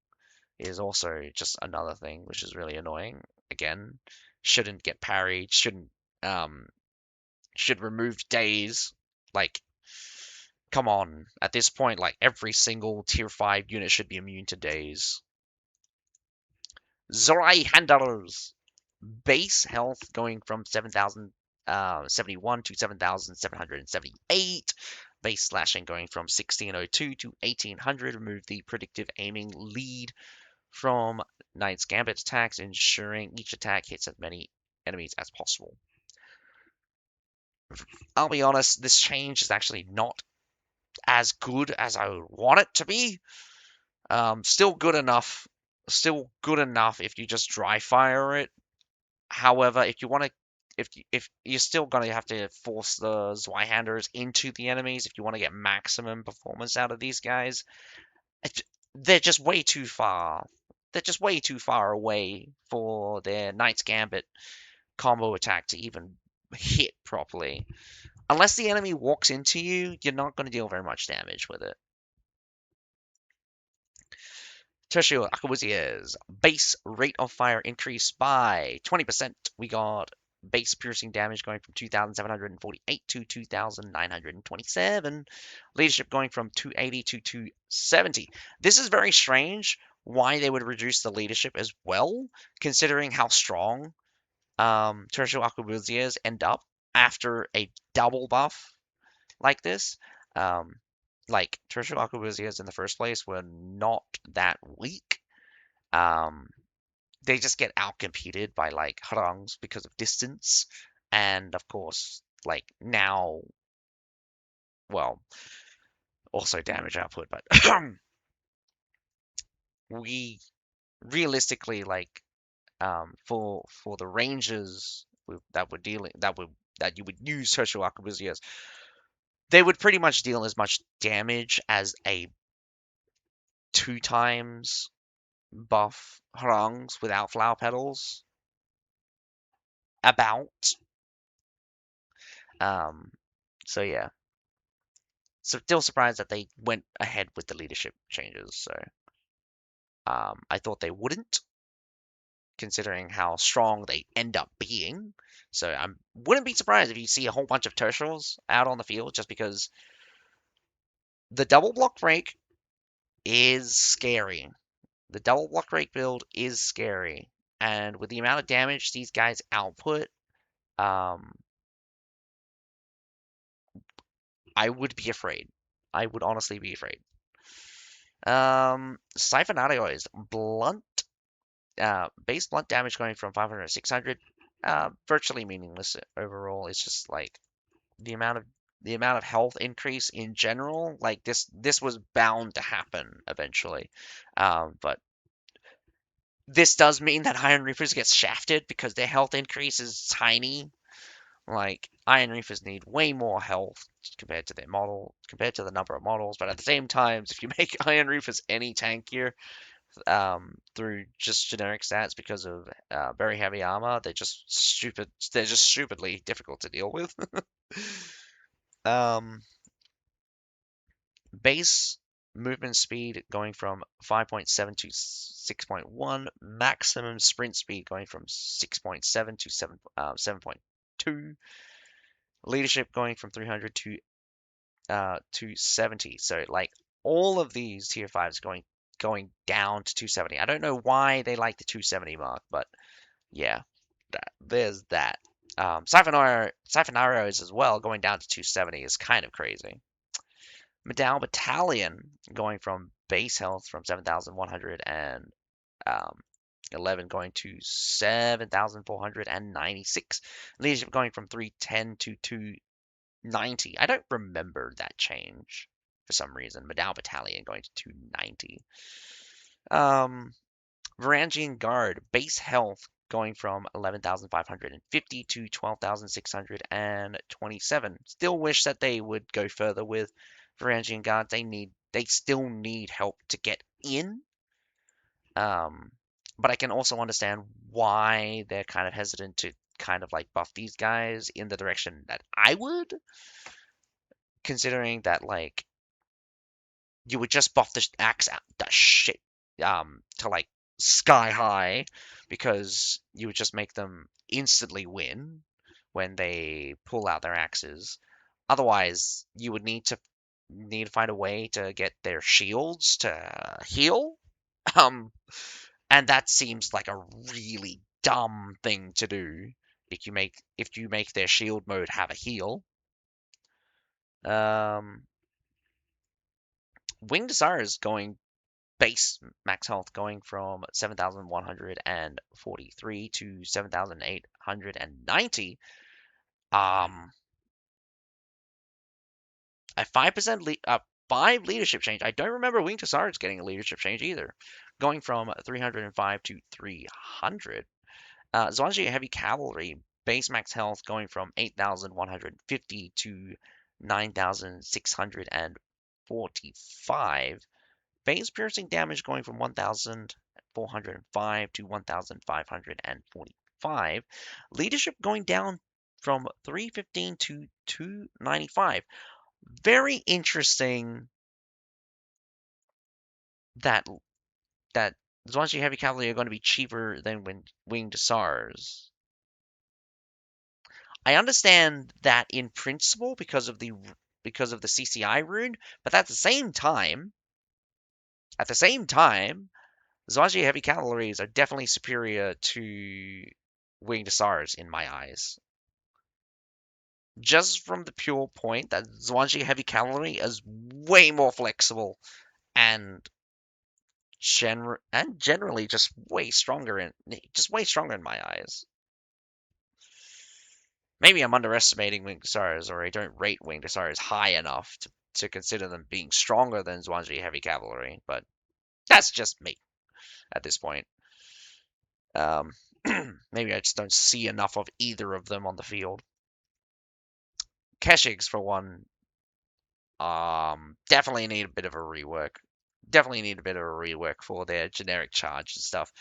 is also just another thing, which is really annoying. Again, shouldn't get parried, shouldn't um, should remove days. Like, come on. At this point, like every single tier 5 unit should be immune to days. Zorai Handlers. Base health going from 7,071 to 7,778. Base slashing going from 1602 to 1800. Remove the predictive aiming lead from Knight's Gambit attacks, ensuring each attack hits as many enemies as possible. I'll be honest, this change is actually not as good as I would want it to be. Still good enough. Still good enough if you just dry fire it. However, if you want to, if you're still gonna have to force the Zweihanders into the enemies if you want to get maximum performance out of these guys, they're just way too far. They're just way too far away for their Knight's Gambit combo attack to even hit properly. Unless the enemy walks into you, you're not going to deal very much damage with it. Tertiary Arquebusiers. Base rate of fire increased by 20%. We got base piercing damage going from 2,748 to 2,927. Leadership going from 280 to 270. This is very strange why they would reduce the leadership as well, considering how strong Tertiary Arquebusiers end up after a double buff like this. Like terrestrial arquebusiers in the first place were not that weak. Um, they just get outcompeted by like harangs because of distance, and of course, like now, well, also damage output. But we realistically like for the ranges that were dealing that you would use terrestrial arquebusiers, they would pretty much deal as much damage as a 2 times buff harangs without flower petals. About. Um, so yeah. So still surprised that they went ahead with the leadership changes. So I thought they wouldn't, considering how strong they end up being. So I wouldn't be surprised if you see a whole bunch of tertials out on the field, just because the double block break is scary. The double block break build is scary, and with the amount of damage these guys output, um, I would be afraid. I would honestly be afraid. Siphonario is blunt, base blunt damage going from 500 to 600. Virtually meaningless overall. It's just like the amount of health increase in general. Like this was bound to happen eventually. But this does mean that Iron Reapers get shafted because their health increase is tiny. Like, Iron Reapers need way more health compared to compared to the number of models. But at the same time, if you make Iron Reapers any tankier through just generic stats because of very heavy armor, they're just stupid. They're just stupidly difficult to deal with. um, Base movement speed going from 5.7 to 6.1. Maximum sprint speed going from 6.7 to 7.2. Leadership going from 300 to 70. So like all of these tier 5s going down to 270. I don't know why they like the 270 mark, but yeah, there's that. Siphonaros as well going down to 270 is kind of crazy. Medal Battalion going from base health from 7,111 going to 7,496. Leadership going from 310 to 290. I don't remember that change for some reason. Medal Battalion going to 290. Varangian Guard, base health going from 11,550 to 12,627. Still wish that they would go further with Varangian Guards. They still need help to get in. But I can also understand why they're kind of hesitant to kind of like buff these guys in the direction that I would, considering that like you would just buff the axe out the shit to like sky high, because you would just make them instantly win when they pull out their axes. Otherwise, you would need to find a way to get their shields to heal. Um, and that seems like a really dumb thing to do if you make their shield mode have a heal. Um, Winged Desire is going base max health going from 7,143 to 7,890. Um, a 5% 5 leadership change. I don't remember Winged Hussards getting a leadership change either. Going from 305 to 300. Zwanji Heavy Cavalry base max health going from 8,150 to 9,645. Base piercing damage going from 1,405 to 1,545. Leadership going down from 315 to 295. Very interesting that that Zwanji Heavy Cavalry are going to be cheaper than Winged Sars. I understand that in principle because of the CCI rune, but at the same time, Zwanji Heavy Cavalries are definitely superior to Winged Sars in my eyes. Just from the pure point that Zwanji Heavy Cavalry is way more flexible and generally just way stronger in my eyes. Maybe I'm underestimating Winged Sars, or I don't rate Winged Sars high enough to consider them being stronger than Zwanji Heavy Cavalry, but that's just me at this point. Um, Maybe I just don't see enough of either of them on the field. Keshigs, for one, definitely need a bit of a rework. Definitely need a bit of a rework for their generic charge and stuff.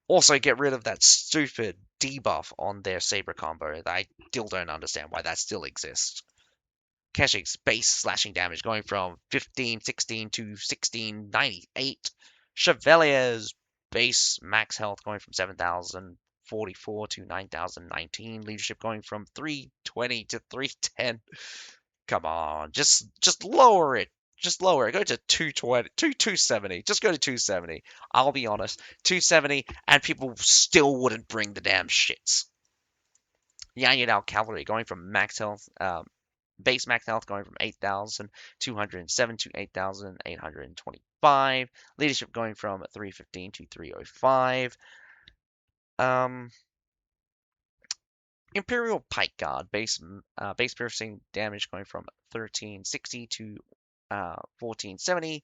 Also, get rid of that stupid debuff on their Saber combo. I still don't understand why that still exists. Keshik's base slashing damage going from 1516 to 1698. Chevalier's base max health going from 7,044 to 9,019. Leadership going from 320 to 310. Come on, just lower it. Just lower it. Go to 220, 270. Just go to 270. I'll be honest, 270, and people still wouldn't bring the damn shits. Yanyadao Cavalry going from max health, base max health going from 8,207 to 8,825. Leadership going from 315 to 305. Imperial Pike Guard base piercing damage going from 1360 to 1470.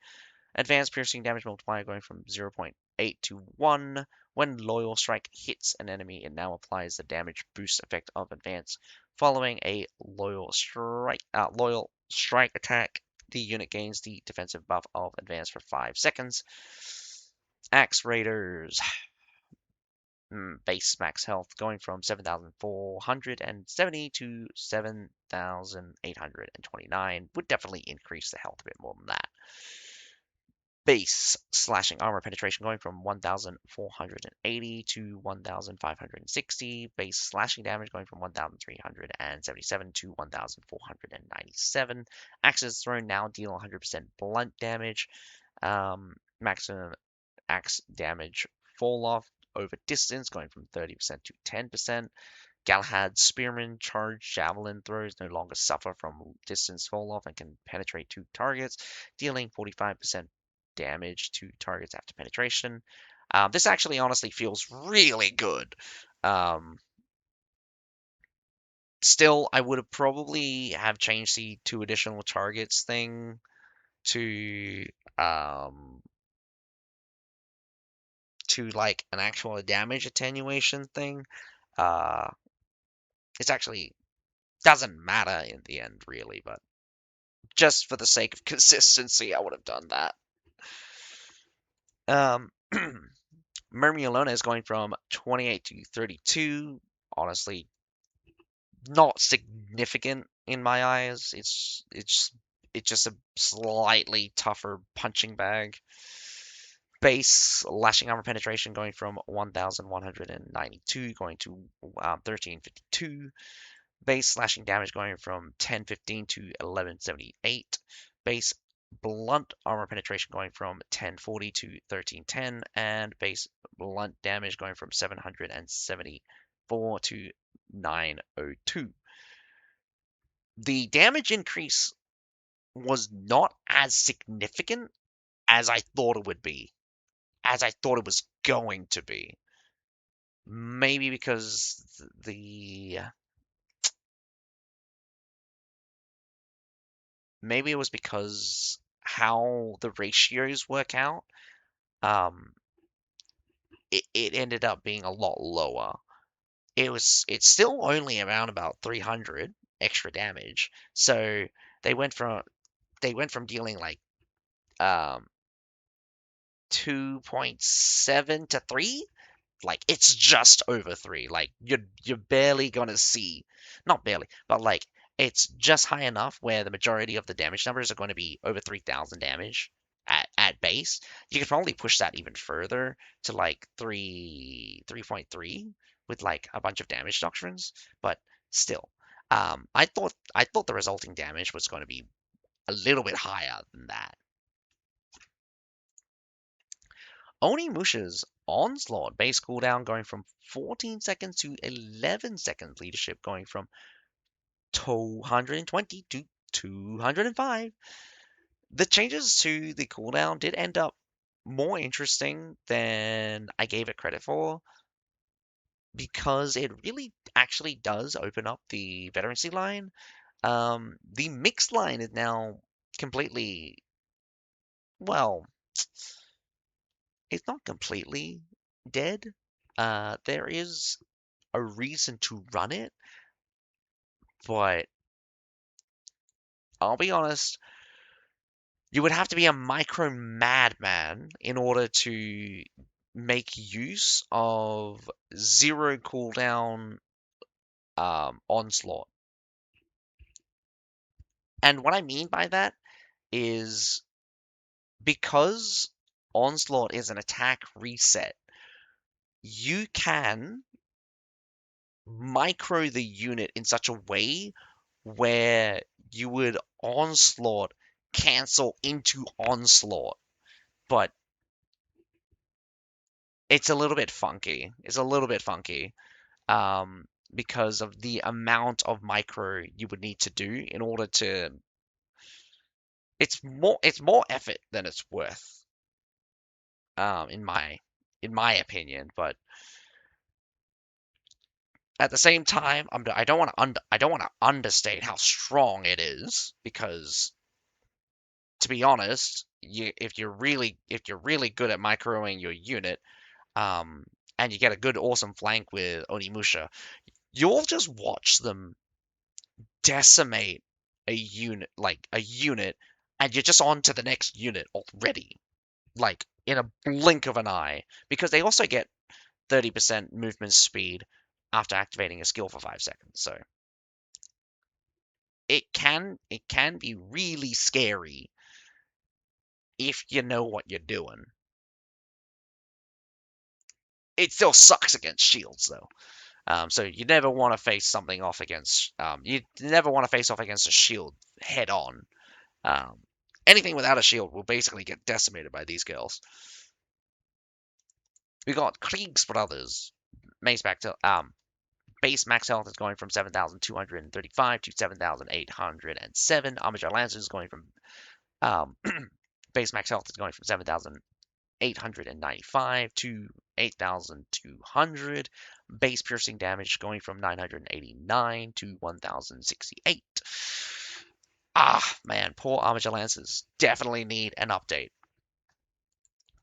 Advanced piercing damage multiplier going from 0.8 to 1. When Loyal Strike hits an enemy, it now applies the damage boost effect of Advance. Following a Loyal Strike attack, the unit gains the defensive buff of Advance for 5 seconds. Axe Raiders base max health going from 7,470 to 7,829. Would definitely increase the health a bit more than that. Base slashing armor penetration going from 1,480 to 1,560. Base slashing damage going from 1,377 to 1,497. Axes thrown now deal 100% blunt damage. Maximum axe damage fall off over distance going from 30% to 10%. Galahad Spearman charge javelin throws no longer suffer from distance fall off and can penetrate 2 targets, dealing 45% damage to targets after penetration. This actually honestly feels really good. Still, I would have probably have changed the 2 additional targets thing to like an actual damage attenuation thing. It's actually doesn't matter in the end, really, but just for the sake of consistency, I would have done that. Mermiolona is going from 28 to 32. Honestly, not significant in my eyes. It's just a slightly tougher punching bag. Base lashing armor penetration going from 1,192 going to 1,352. Base slashing damage going from 1015 to 1178. Base blunt armor penetration going from 1040 to 1310. And base blunt damage going from 774 to 902. The damage increase was not as significant as I thought it would be, as I thought it was going to be. Maybe because the maybe it was because how the ratios work out. Um, it ended up being a lot lower. It's still only around about 300 extra damage. So they went from they went from dealing like um 2.7 to 3. Like it's just over 3. Like you're barely gonna see, not barely, but like it's just high enough where the majority of the damage numbers are going to be over 3,000 damage at base. You could probably push that even further to like 3.3 with like a bunch of damage doctrines, but still. I thought the resulting damage was going to be a little bit higher than that. Onimusha's Onslaught base cooldown going from 14 seconds to 11 seconds. Leadership going from 220 to 205. The changes to the cooldown did end up more interesting than I gave it credit for because it really actually does open up the veterancy line. The mixed line is now completely, well, it's not completely dead. There is a reason to run it, but I'll be honest, you would have to be a micro madman in order to make use of zero cooldown onslaught. And what I mean by that is because onslaught is an attack reset, you can micro the unit in such a way where you would onslaught cancel into onslaught, but it's a little bit funky. It's a little bit funky because of the amount of micro you would need to do in order to. It's more effort than it's worth, in my opinion. But at the same time, I don't want to I don't want to understate how strong it is because, to be honest, if you're really good at microing your unit, um, and you get a good awesome flank with Onimusha, you'll just watch them decimate a unit, and you're just on to the next unit already, like in a blink of an eye, because they also get 30% movement speed after activating a skill for 5 seconds. So it can be really scary if you know what you're doing. It still sucks against shields though. So you never want to face something off against. You never want to face off against a shield head on. Um, Anything without a shield will basically get decimated by these girls. We got Krieg's Brothers. Base max health is going from 7,235 to 7,807. Armature Lancers is going from base max health is going from 7,895 to 8,200. Base piercing damage going from 989 to 1,068. Ah, man, poor Armature Lancers definitely need an update.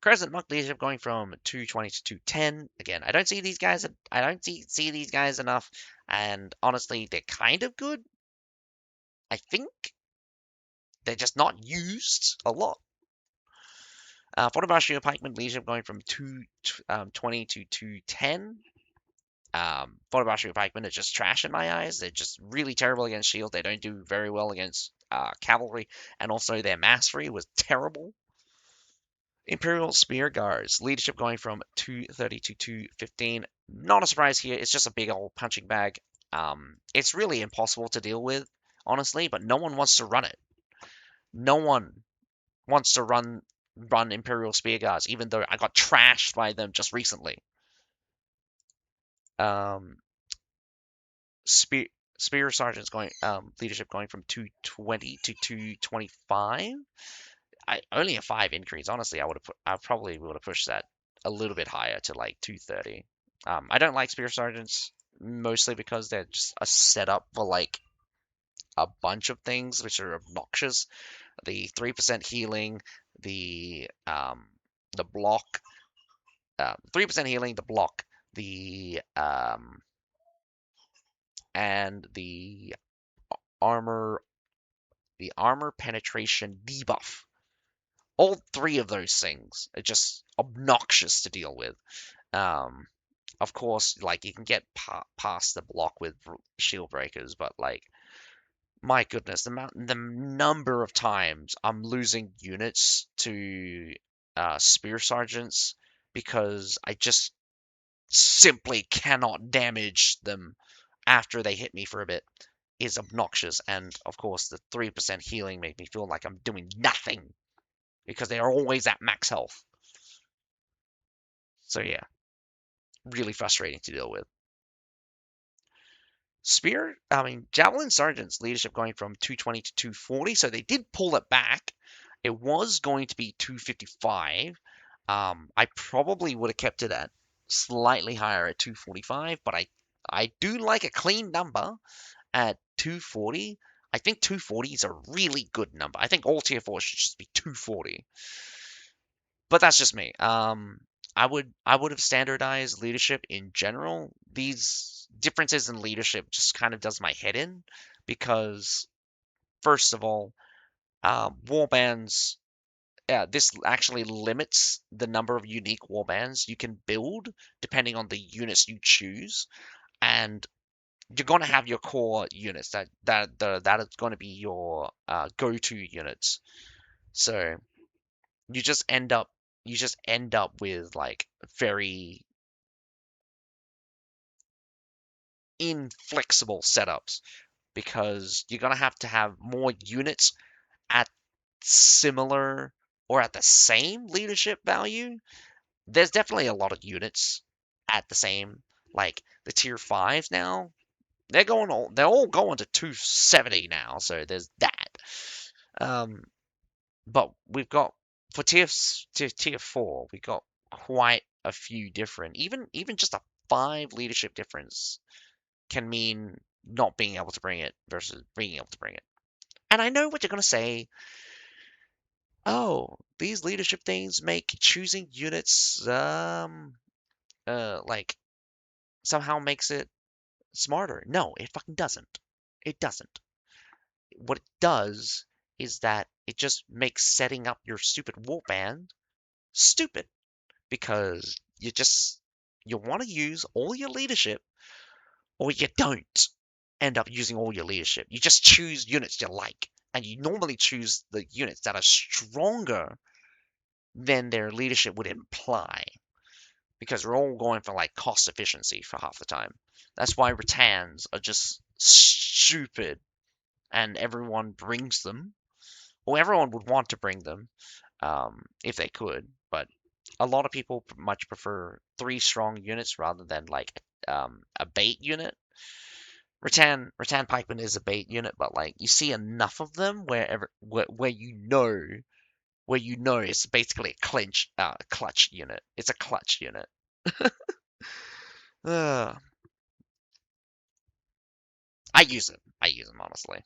Crescent Monk Leadership going from 220 to 210. Again, I don't see these guys. I don't see these guys enough, and honestly, they're kind of good. I think they're just not used a lot. Fortibashio Pikeman Leadership going from 220 to 210. Fortibashio Pikemen are just trash in my eyes. They're just really terrible against shield. They don't do very well against cavalry, and also their mastery was terrible. Imperial Spear Guards, leadership going from 230 to 215. Not a surprise here, it's just a big old punching bag. It's really impossible to deal with, honestly, but no one wants to run it. No one wants to run Imperial Spear Guards, even though I got trashed by them just recently. Um, Spear Spear Sergeant's going leadership going from 220 to 225. I only a 5 increase. Honestly, I probably would have pushed that a little bit higher to like 230. I don't like Spear Sergeants mostly because they're just a setup for like a bunch of things which are obnoxious. The 3% healing, the block, 3% healing, the block, the and armor, the armor penetration debuff. All three of those things are just obnoxious to deal with. Um, of course, like you can get past the block with shield breakers, but like my goodness, the number of times I'm losing units to spear sergeants because I just simply cannot damage them after they hit me for a bit is obnoxious. And of course, the 3% healing made me feel like I'm doing nothing because they are always at max health. So yeah, really frustrating to deal with. Javelin Sergeant's leadership going from 220 to 240, so they did pull it back. It was going to be 255. I probably would have kept it at slightly higher at 245, but I do like a clean number at 240. I think 240 is a really good number. I think all tier 4 should just be 240. But that's just me. I would have standardized leadership in general. These differences in leadership just kind of does my head in because first of all, warbands. Yeah, this actually limits the number of unique warbands you can build depending on the units you choose, and you're going to have your core units that is going to be your go-to units. So you just end up you just end up with like very inflexible setups because you're gonna have to have more units at similar or at the same leadership value. There's definitely a lot of units at the same, like the tier fives now. They're all going to 270 now, so there's that. Um, but we've got for tier 4, we got quite a few different. Even just a 5 leadership difference can mean not being able to bring it versus being able to bring it. And I know what you're gonna say. Oh, these leadership things make choosing units like somehow makes it smarter. No, it fucking doesn't. It doesn't. What it does is that it just makes setting up your stupid warband stupid because you want to use all your leadership or you don't end up using all your leadership. You just choose units you like, and you normally choose the units that are stronger than their leadership would imply because we're all going for like cost efficiency for half the time. That's why Rattans are just stupid and everyone brings them, or everyone would want to bring them if they could, but a lot of people much prefer 3 strong units rather than like a bait unit. Rattan Pikeman is a bait unit, but like you see enough of them where you know it's basically a clutch unit. It's a clutch unit. Uh, I use them honestly.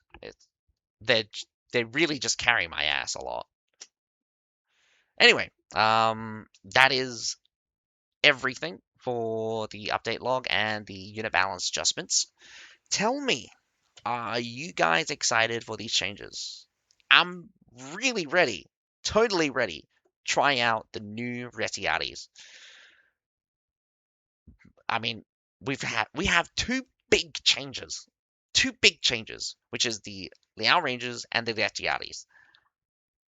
They they really just carry my ass a lot. Anyway, that is everything for the update log and the unit balance adjustments. Tell me, are you guys excited for these changes? I'm really ready, totally ready. Try out the new Retiatis. I mean, we have two big changes, which is the Liao Rangers and the Retiatis.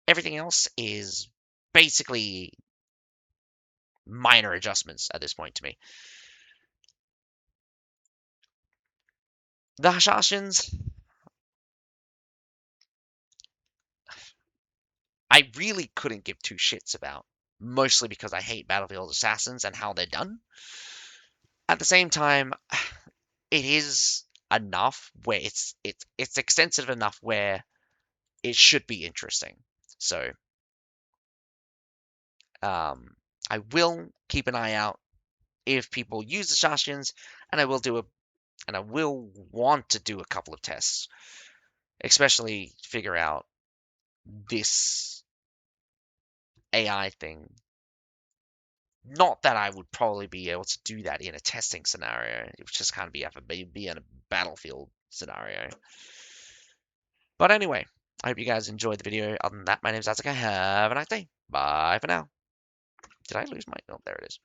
Everything else is basically minor adjustments at this point to me. The Hashashins, I really couldn't give two shits about, mostly because I hate Battlefield Assassins and how they're done. At the same time, it is enough where it's extensive enough where it should be interesting. So um, I will keep an eye out if people use the Shashians, and I will want to do a couple of tests, especially figure out this AI thing. Not that I would probably be able to do that in a testing scenario. It would just kind of be in a battlefield scenario. But anyway, I hope you guys enjoyed the video. Other than that, my name is Asuka. Have a nice day. Bye for now. Did I lose my... Oh, there it is.